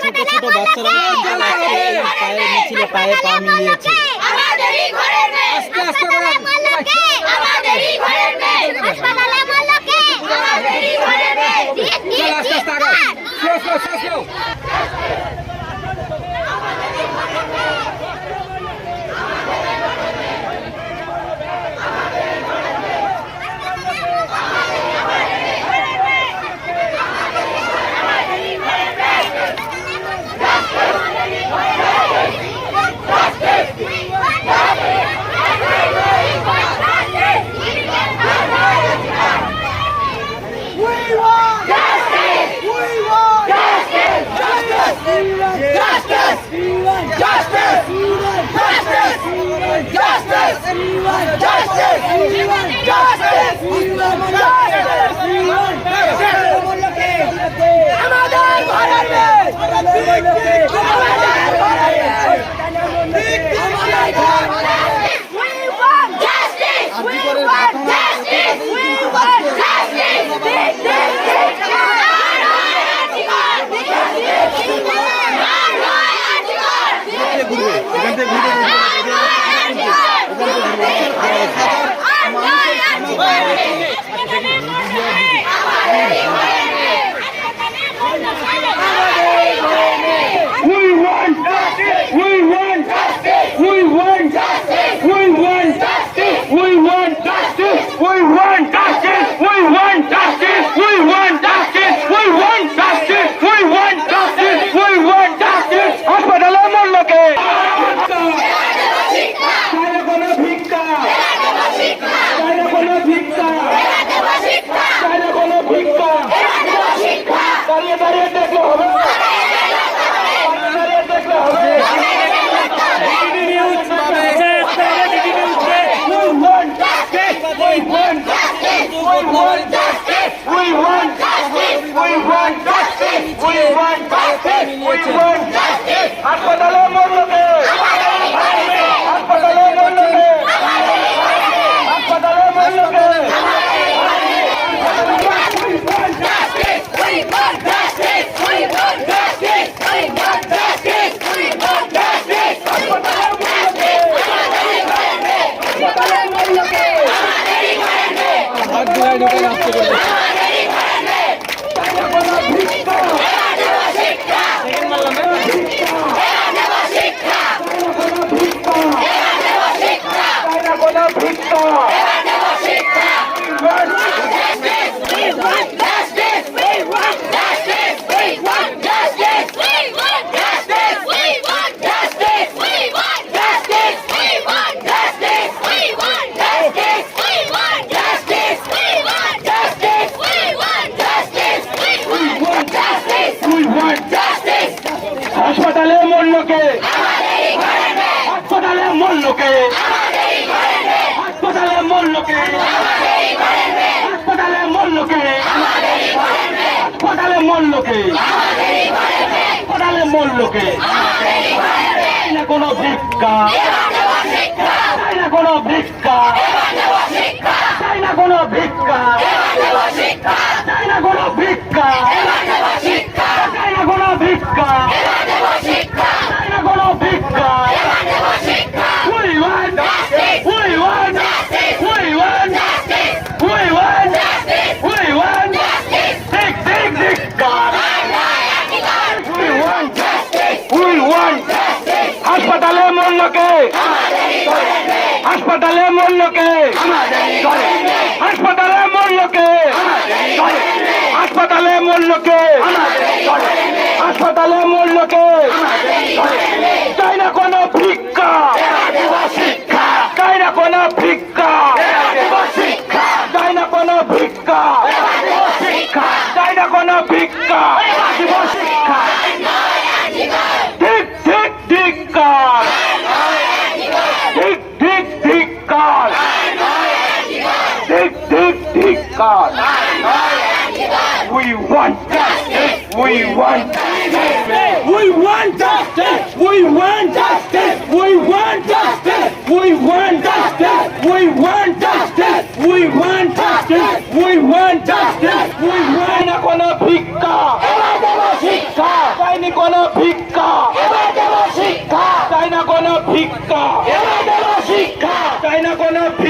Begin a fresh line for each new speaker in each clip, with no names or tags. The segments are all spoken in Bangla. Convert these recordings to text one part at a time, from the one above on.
ছোট ছোট বাচ্চারা পায়ে মিছিলে পায়ে পা মিলিয়েছে।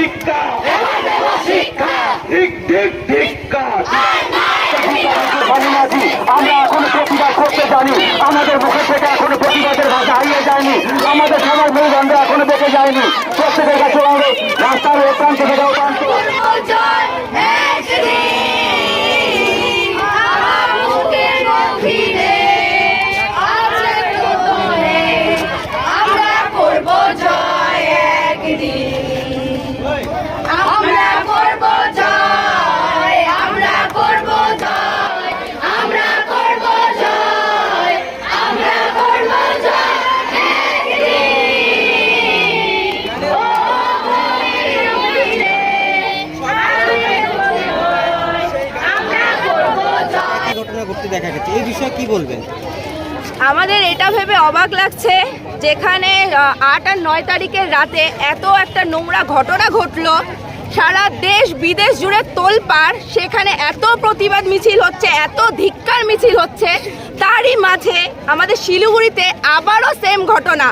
ধিক্কার, ধিক ধিক ধিক্কার। আমরা এখন প্রতিবাদ করতে জানি, আমাদের মুখে থেকে এখনো প্রতিবাদের ভাষা হারিয়ে যায়নি, আমাদের সবার মেরুদণ্ড এখনো বেঁকে যায়নি। প্রত্যেকের কাছে আমাদের রাস্তার ও প্রান্ত থেকে ও প্রান্ত
ঘটনা ঘটতে দেখা গেছে, এই বিষয়ে কি বলবেন?
আমাদের এটা ভেবে অবাক লাগছে, যেখানে 8 আর 9 তারিখের রাতে এত একটা নোংরা ঘটনা ঘটলো, সারা দেশ বিদেশ জুড়ে তোলপাড়, সেখানে এত প্রতিবাদ মিছিল হচ্ছে, এত ধিক্কার মিছিল হচ্ছে, তারই মাঝে আমাদের শিলিগুড়িতে আবারও সেম ঘটনা।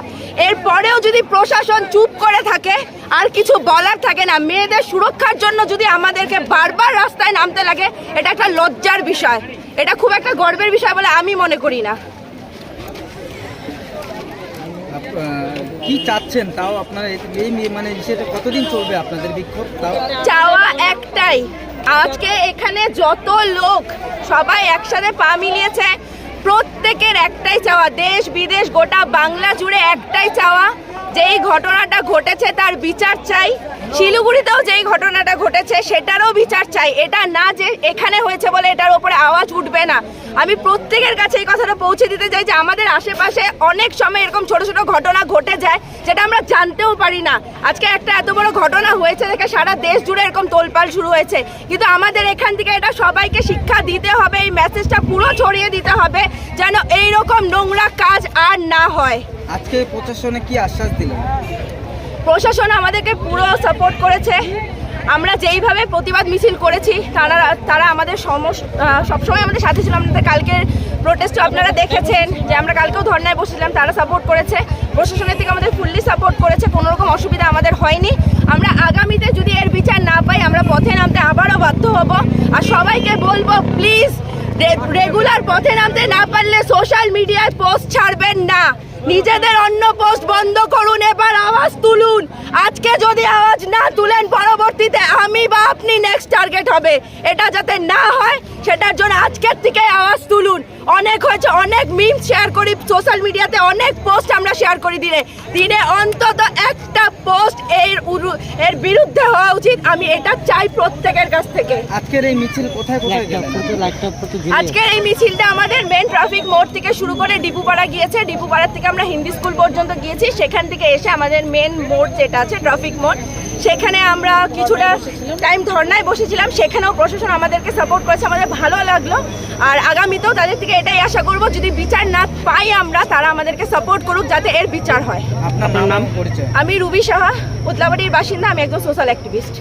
এরপরেও যদি প্রশাসন চুপ করে থাকে, আর কিছু বলার থাকে না, মেয়েদের সুরক্ষার জন্য যদি আমাদেরকে বারবার রাস্তায় নামতে লাগে, এটা একটা লজ্জার বিষয়, এটা খুব একটা গর্বের বিষয় বলে আমি মনে করি না।
কি চাচ্ছেন তাও আপনারা, এই মানে সেটা কতদিন চলবে আপনাদের বিক্ষোভ? তাও
চাওয়া একটাই, আজকে এখানে যত লোক সবাই একসাথে পা মিলিয়েছে, প্রত্যেকের একটাই চাওয়া, দেশ বিদেশ গোটা বাংলা জুড়ে একটাই চাওয়া, যেই ঘটনাটা ঘটেছে তার বিচার চাই। শিলিগুড়িতেও যেই ঘটনাটা ঘটেছে সেটারও বিচার চাই। এটা না যে এখানে হয়েছে বলে এটার উপরে আওয়াজ উঠবে না। আমি প্রত্যেকের কাছে এই কথাটা পৌঁছে দিতে চাই যে আমাদের আশেপাশে অনেক সময় এরকম ছোট ছোট ঘটনা ঘটে যায়, যেটা আমরা জানতেও পারি না। আজকে একটা এত বড় ঘটনা হয়েছে দেখে সারা দেশ জুড়ে এরকম তোলপাড় শুরু হয়েছে, কিন্তু আমাদের এখান থেকে এটা সবাইকে শিক্ষা দিতে হবে, এই মেসেজটা পুরো ছড়িয়ে দিতে হবে যেন এইরকম নোংরা কাজ আর না হয়।
আজকে প্রশাসনে কি আশ্বাস দিলেন?
প্রশাসন আমাদেরকে পুরো সাপোর্ট করেছে। আমরা যেইভাবে প্রতিবাদ মিছিল করেছি তারা আমাদের সবসময় আমাদের সাথে ছিল। আমাদের কালকের প্রোটেস্টও আপনারা দেখেছেন যে আমরা কালকেও ধর্নায় বসেছিলাম, তারা সাপোর্ট করেছে। প্রশাসনের থেকে আমাদের ফুললি সাপোর্ট করেছে, কোনো রকম অসুবিধা আমাদের হয়নি। আমরা আগামীতে যদি এর বিচার না পাই, আমরা পথে নামতে আবারও বাধ্য হব। আর সবাইকে বলবো, প্লিজ রেগুলার পথে নামতে না পারলে সোশ্যাল মিডিয়ায় পোস্ট ছাড়বেন না, নিজেদের অন্য পোস্ট বন্ধ করুন, এবার আওয়াজ তুলুন। আজকে যদি আওয়াজ না তুলেন, পরবর্তীতে আমি বা আপনি নেক্সট টার্গেট হবে। এটা যাতে না হয় সেটার জন্য আজকের থেকে আওয়াজ তুলুন। অনেক হয়েছে, অনেক মিম শেয়ার করি সোশ্যাল মিডিয়াতে, অনেক পোস্ট আমরা শেয়ার করি দিনে অন্তত একটা পোস্ট এর বিরুদ্ধে হওয়া উচিত। আমি এটা চাই প্রত্যেকের কাছ থেকে।
আজকের এই মিছিল কোথায় কোথায় গেল?
আজকের এই মিছিলটা আমাদের মেন ট্রাফিক মোড় থেকে শুরু করে ডিপুপাড়া গিয়েছে, ডিপুপাড়া থেকে আমরা হিন্দি স্কুল পর্যন্ত গিয়েছি, সেখান থেকে এসে আমাদের মেন মোড় যেটা আছে ট্রাফিক মোড়, সেখানে আমরা কিছুটা টাইম ধর্নায় বসেছিলাম। সেখানেও প্রশাসন আমাদেরকে সাপোর্ট করেছে, আমাদের ভালো লাগলো। আর আগামীতেও তাদের থেকে এটাই আশা করব, যদি বিচার না পাই আমরা, তারা আমাদেরকে সাপোর্ট করুক যাতে এর বিচার হয়।
আপনার নাম পরিচয়?
আমি রুবি সাহা, উতলাবাড়ির বাসিন্দা, আমি একজন সোশ্যাল অ্যাক্টিভিস্ট।